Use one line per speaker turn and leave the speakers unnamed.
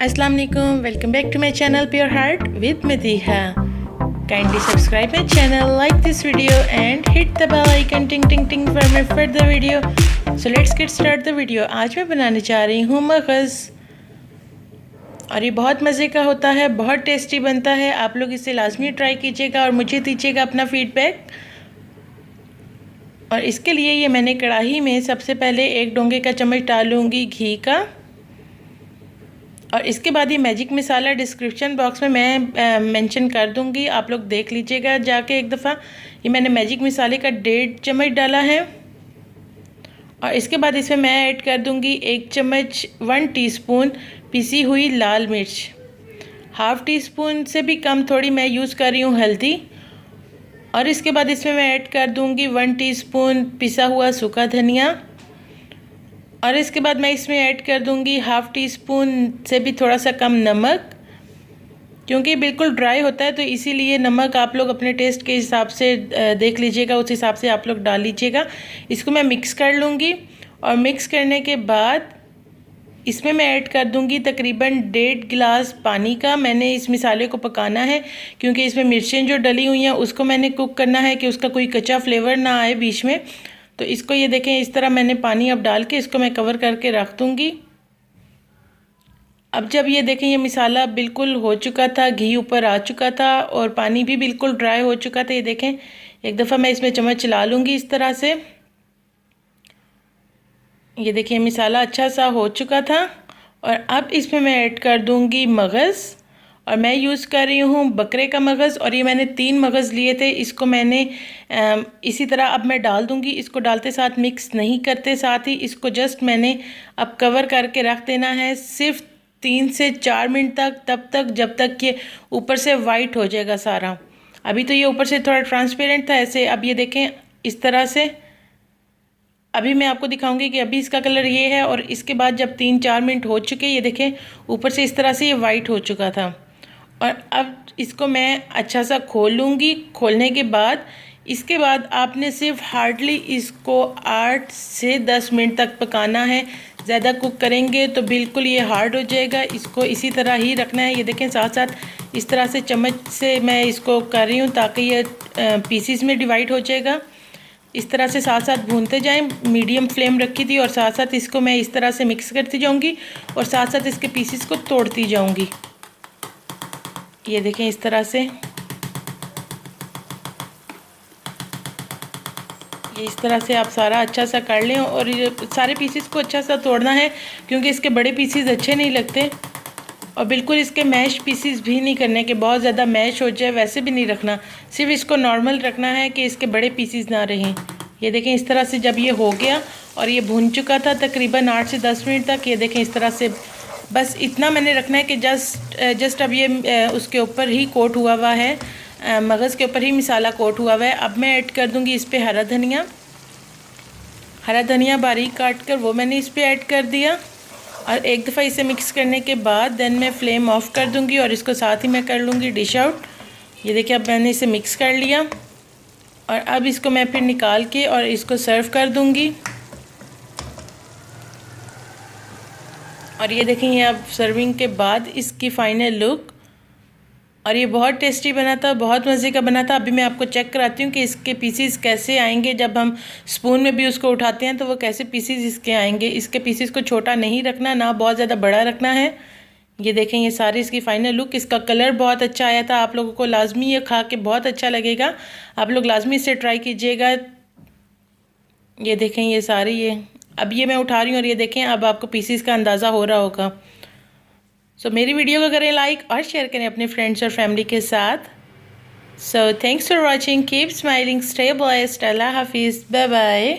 अस्सलाम वालेकुम, welcome back to my channel pure heart with Madiha. Kindly subscribe my channel, like this video and hit the bell icon ting ting ting for my further video. So let's get start the video। आज मैं बनाने जा रही हूँ मगज़ और ये बहुत मज़े का होता है, बहुत टेस्टी बनता है। आप लोग इसे लाजमी ट्राई कीजिएगा और मुझे दीजिएगा अपना फीडबैक। और इसके लिए ये मैंने कढ़ाई में सबसे पहले 1 डोंगे का चम्मच डालूँगी घी का। और इसके बाद ये मैजिक मसाला डिस्क्रिप्शन बॉक्स में मैं मेंशन कर दूंगी, आप लोग देख लीजिएगा जाके एक दफ़ा। ये मैंने मैजिक मसाले का 1.5 चम्मच डाला है। और इसके बाद इसमें मैं ऐड कर दूंगी 1 चम्मच 1 टीस्पून पिसी हुई लाल मिर्च। हाफ़ टी स्पून से भी कम थोड़ी मैं यूज़ कर रही हूँ हल्दी। और इसके बाद इसमें मैं ऐड कर दूंगी 1 टीस्पून पिसा हुआ सूखा धनिया। और इसके बाद मैं इसमें ऐड कर दूंगी हाफ़ टी स्पून से भी थोड़ा सा कम नमक, क्योंकि बिल्कुल ड्राई होता है तो इसीलिए नमक आप लोग अपने टेस्ट के हिसाब से देख लीजिएगा, उस हिसाब से आप लोग डाल लीजिएगा। इसको मैं मिक्स कर लूँगी और मिक्स करने के बाद इसमें मैं ऐड कर दूंगी तकरीबन 1.5 गिलास पानी का। मैंने इस मसाले को पकाना है क्योंकि इसमें मिर्चें जो डली हुई हैं उसको मैंने कुक करना है कि उसका कोई कच्चा फ्लेवर ना आए बीच में। तो इसको ये देखें, इस तरह मैंने पानी अब डाल के इसको मैं कवर करके रख दूँगी। अब जब ये देखें ये मसाला बिल्कुल हो चुका था, घी ऊपर आ चुका था और पानी भी बिल्कुल ड्राई हो चुका था। ये देखें, एक दफ़ा मैं इसमें चम्मच चला लूँगी इस तरह से। ये देखिए मसाला अच्छा सा हो चुका था। और अब इसमें मैं ऐड कर दूँगी मगज़, और मैं यूज़ कर रही हूँ बकरे का मगज़। और ये मैंने 3 मगज़ लिए थे, इसको मैंने इसी तरह अब मैं डाल दूँगी। इसको डालते साथ मिक्स नहीं करते, साथ ही इसको जस्ट मैंने अब कवर करके रख देना है सिर्फ 3 से 4 मिनट तक, तब तक जब तक ये ऊपर से वाइट हो जाएगा सारा। अभी तो ये ऊपर से थोड़ा ट्रांसपेरेंट था ऐसे, अब ये देखें इस तरह से। अभी मैं आपको दिखाऊंगी कि अभी इसका कलर ये है और इसके बाद जब 3-4 मिनट हो चुके, ये देखें ऊपर से इस तरह से ये वाइट हो चुका था। और अब इसको मैं अच्छा सा खोल लूँगी। खोलने के बाद इसके बाद आपने सिर्फ हार्डली इसको 8 से 10 मिनट तक पकाना है। ज़्यादा कुक करेंगे तो बिल्कुल ये हार्ड हो जाएगा। इसको इसी तरह ही रखना है। ये देखें साथ साथ इस तरह से चम्मच से मैं इसको कर रही हूँ ताकि ये पीसीस में डिवाइड हो जाएगा। इस तरह से साथ साथ भूनते जाएं। मीडियम फ्लेम रखी थी और साथ साथ इसको मैं इस तरह से मिक्स करती जाऊंगी और साथ साथ इसके पीसेस को तोड़ती जाऊंगी। ये देखें इस तरह से, ये इस तरह से आप सारा अच्छा सा कर लें। और ये सारे पीसेस को अच्छा सा तोड़ना है क्योंकि इसके बड़े पीसेस अच्छे नहीं लगते। और बिल्कुल इसके मैश पीसीस भी नहीं करने के, बहुत ज़्यादा मैश हो जाए वैसे भी नहीं रखना, सिर्फ इसको नॉर्मल रखना है कि इसके बड़े पीसीस ना रहें। ये देखें इस तरह से जब ये हो गया और ये भून चुका था तकरीबन 8 से 10 मिनट तक। ये देखें इस तरह से, बस इतना मैंने रखना है कि जस्ट अब ये उसके ऊपर ही कोट हुआ हुआ है, मगज़ के ऊपर ही मसाला कोट हुआ हुआ है। अब मैं ऐड कर दूँगी इस पर हरा धनिया बारीक काट कर, वो मैंने इस पर ऐड कर दिया। और एक दफ़ा इसे मिक्स करने के बाद देन मैं फ्लेम ऑफ कर दूंगी और इसको साथ ही मैं कर लूँगी डिश आउट। ये देखिए अब मैंने इसे मिक्स कर लिया और अब इसको मैं फिर निकाल के और इसको सर्व कर दूंगी। और ये देखें ये अब सर्विंग के बाद इसकी फ़ाइनल लुक। और ये बहुत टेस्टी बना था, बहुत मज़े का बना था। अभी मैं आपको चेक कराती हूँ कि इसके पीसीस कैसे आएंगे। जब हम स्पून में भी उसको उठाते हैं तो वो कैसे पीसीस इसके आएंगे। इसके पीसीस को छोटा नहीं रखना, ना बहुत ज़्यादा बड़ा रखना है। ये देखें ये सारी इसकी फ़ाइनल लुक। इसका कलर बहुत अच्छा आया था, आप लोगों को लाजमी ये खा के बहुत अच्छा लगेगा, आप लोग लाजमी इसे ट्राई कीजिएगा। ये देखें ये सारी, ये अब ये मैं उठा रही हूँ और ये देखें अब आपको पीसीस का अंदाज़ा हो रहा होगा। सो मेरी वीडियो को करें लाइक और शेयर करें अपने फ्रेंड्स और फैमिली के साथ। So thanks for watching, keep smiling, stay blessed, अल्लाह हाफिज़, बाय बाय।